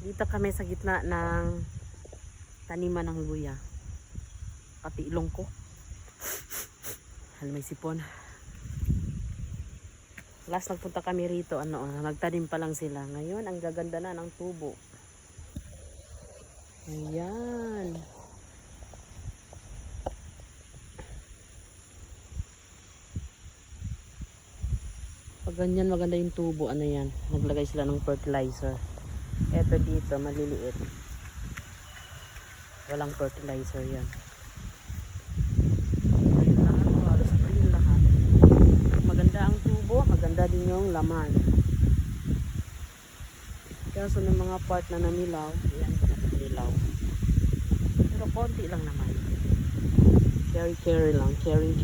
Dito kami sa gitna ng taniman ng luya. Pati ilong ko. May sipon. Last nagpunta kami rito, nagtanim pa lang sila. Ngayon, ang gaganda na ng tubo. Ayan. Pag ganyan maganda yung tubo, ano yan, naglagay sila ng fertilizer. Eto dito, maliliit. Walang fertilizer yan. Maganda ang tubo, maganda din yung laman. Kaso ng mga part na namilaw, yan, namilaw. Pero konti lang naman. Carry lang, carry.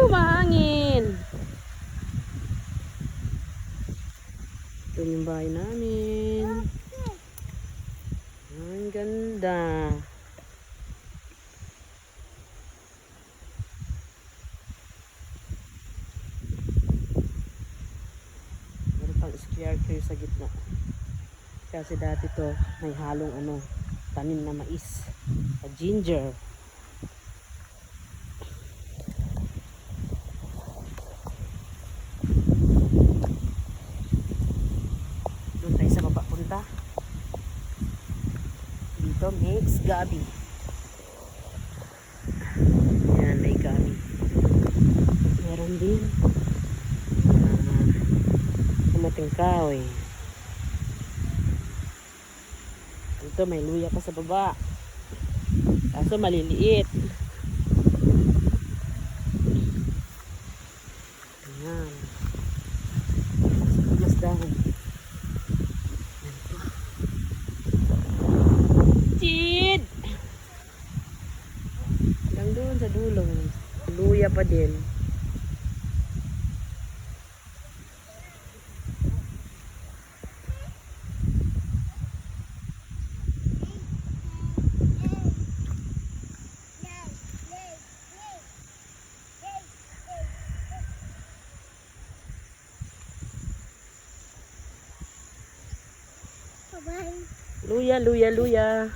Mahangin! Ito yung bahay namin. Ang ganda. Meron pang staircase sa gitna. Kasi dati to may halong tanim na mais. Ginger. Doon tayo sa baba punta. Dito mix gabi. Yan, may gabi. Meron din kamating kahoy. Ito may luya pa sa baba. Kaso maliliit. Ayan. Mas dahon. Chid! Hanggang doon sa dulong. Luya pa din. Luya.